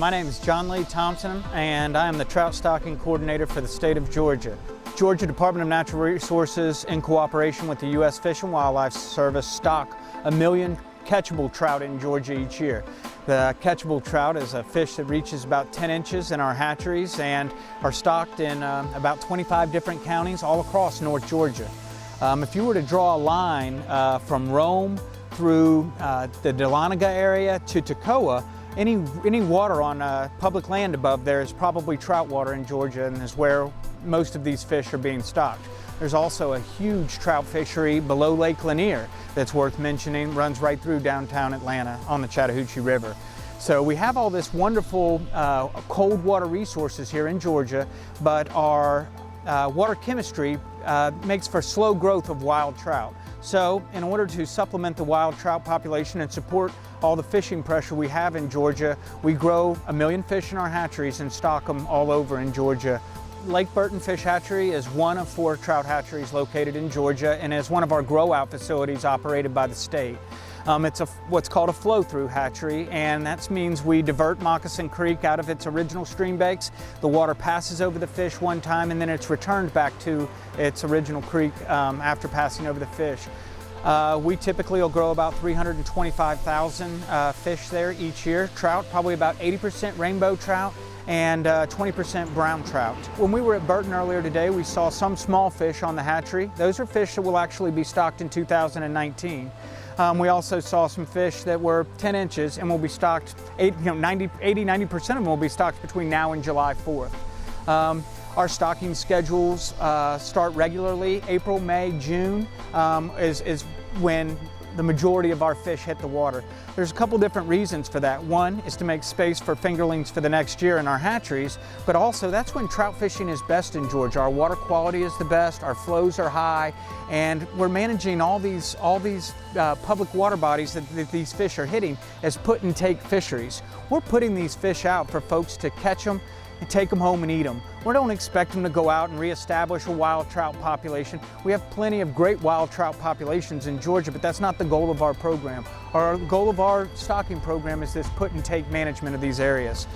My name is John Lee Thomson, and I am the trout stocking coordinator for the state of Georgia. Georgia Department of Natural Resources, in cooperation with the U.S. Fish and Wildlife Service, stock 1 million catchable trout in Georgia each year. The catchable trout is a fish that reaches about 10 inches in our hatcheries and are stocked in about 25 different counties all across North Georgia. If you were to draw a line from Rome through the Dahlonega area to Toccoa, any water on public land above there is probably trout water in Georgia, and is where most of these fish are being stocked. There's also a huge trout fishery below Lake Lanier that's worth mentioning, runs right through downtown Atlanta on the Chattahoochee River. So we have all this wonderful cold water resources here in Georgia, but our water chemistry makes for slow growth of wild trout. So in order to supplement the wild trout population and support all the fishing pressure we have in Georgia, we grow 1 million fish in our hatcheries and stock them all over in Georgia. Lake Burton Fish Hatchery is one of 4 trout hatcheries located in Georgia and is one of our grow-out facilities operated by the state. It's what's called a flow-through hatchery, and that means we divert Moccasin Creek out of its original stream banks. The water passes over the fish one time, and then it's returned back to its original creek after passing over the fish. We typically will grow about 325,000 fish there each year. Trout, probably about 80% rainbow trout and 20% brown trout. When we were at Burton earlier today, we saw some small fish on the hatchery. Those are fish that will actually be stocked in 2019. We also saw some fish that were 10 inches and will be stocked, 80-90% of them will be stocked between now and July 4th. Our stocking schedules start regularly. April, May, June is when the majority of our fish hit the water. There's a couple different reasons for that. One is to make space for fingerlings for the next year in our hatcheries, but also that's when trout fishing is best in Georgia. Our water quality is the best, our flows are high, and we're managing all these public water bodies that these fish are hitting as put and take fisheries. We're putting these fish out for folks to catch them and take them home and eat them. We don't expect them to go out and reestablish a wild trout population. We have plenty of great wild trout populations in Georgia, but that's not the goal of our program. Our goal of our stocking program is this put and take management of these areas.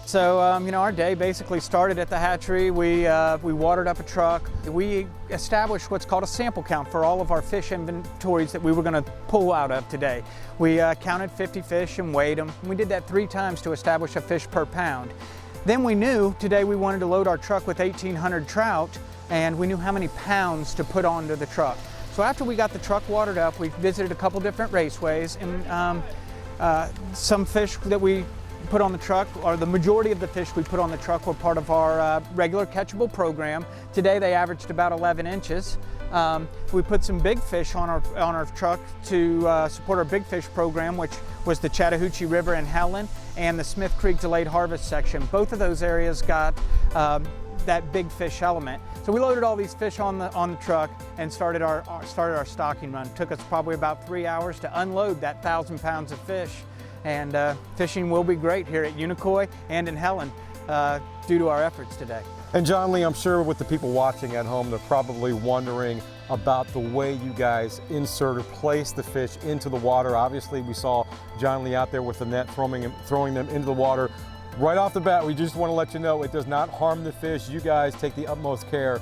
So, our day basically started at the hatchery. We watered up a truck. We established what's called a sample count for all of our fish inventories that we were going to pull out of today. We counted 50 fish and weighed them. We did that 3 times to establish a fish per pound. Then we knew today we wanted to load our truck with 1,800 trout, and we knew how many pounds to put onto the truck. So after we got the truck watered up, we visited a couple different raceways, and some fish that we put on the truck, or the majority of the fish we put on the truck, were part of our regular catchable program. Today they averaged about 11 inches. We put some big fish on our truck to support our big fish program, which was the Chattahoochee River in Helen and the Smith Creek Delayed Harvest section. Both of those areas got that big fish element. So we loaded all these fish on the truck and started our stocking run. It took us probably about 3 hours to unload that 1,000 pounds of fish. And fishing will be great here at Unicoi and in Helen due to our efforts today. And John Lee, I'm sure with the people watching at home, they're probably wondering about the way you guys insert or place the fish into the water. Obviously, we saw John Lee out there with the net throwing them into the water. Right off the bat, we just want to let you know it does not harm the fish. You guys take the utmost care,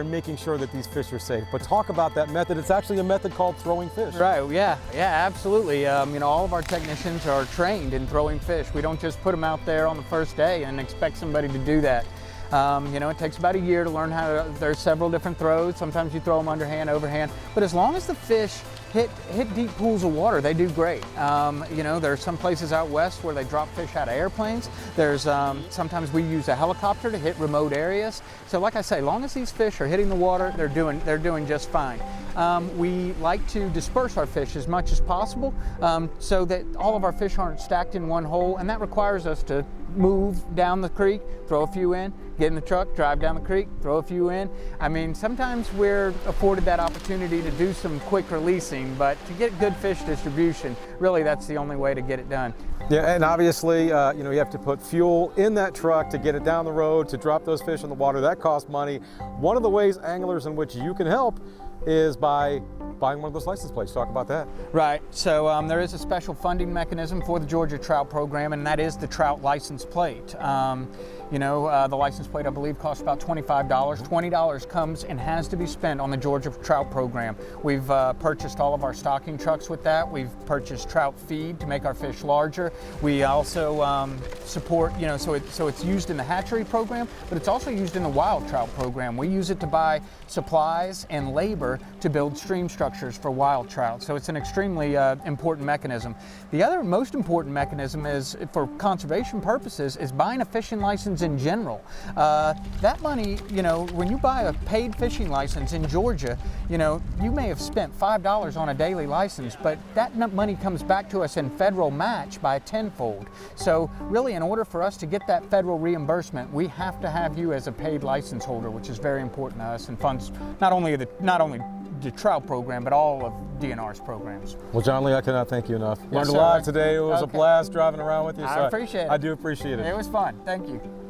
in making sure that these fish are safe. But talk about that method. It's actually a method called throwing fish. Right, yeah, absolutely. All of our technicians are trained in throwing fish. We don't just put them out there on the first day and expect somebody to do that. It takes about a year to learn how to, there's several different throws. Sometimes you throw them underhand, overhand, but as long as the fish hit deep pools of water, they do great. There are some places out west where they drop fish out of airplanes. There's sometimes we use a helicopter to hit remote areas. So like I say, as long as these fish are hitting the water, they're doing just fine. We like to disperse our fish as much as possible so that all of our fish aren't stacked in one hole, and that requires us to move down the creek, throw a few in, get in the truck, drive down the creek, throw a few in. Sometimes we're afforded that opportunity to do some quick releasing, but to get good fish distribution, really that's the only way to get it done. Yeah, and obviously, you have to put fuel in that truck to get it down the road, to drop those fish in the water. That costs money. One of the ways, anglers, in which you can help is by buying one of those license plates. Talk about that. Right. So there is a special funding mechanism for the Georgia Trout program, and that is the Trout license plate. The license plate, I believe, costs about $25. $20 comes and has to be spent on the Georgia Trout program. We've purchased all of our stocking trucks with that. We've purchased trout feed to make our fish larger. We also support, so it's used in the hatchery program, but it's also used in the wild trout program. We use it to buy supplies and labor to build stream structures for wild trout. So it's an extremely important mechanism. The other most important mechanism is, for conservation purposes, is buying a fishing license in general. That money, when you buy a paid fishing license in Georgia, you may have spent $5 on a daily license, but that money comes back to us in federal match by tenfold. So really, in order for us to get that federal reimbursement, we have to have you as a paid license holder, which is very important to us and funds not only the trout program, but all of DNR's programs. Well, John Lee, I cannot thank you enough. Yes, Learned a sir. lot today. It was a blast driving around with you. I appreciate it. I do appreciate it. It was fun. Thank you.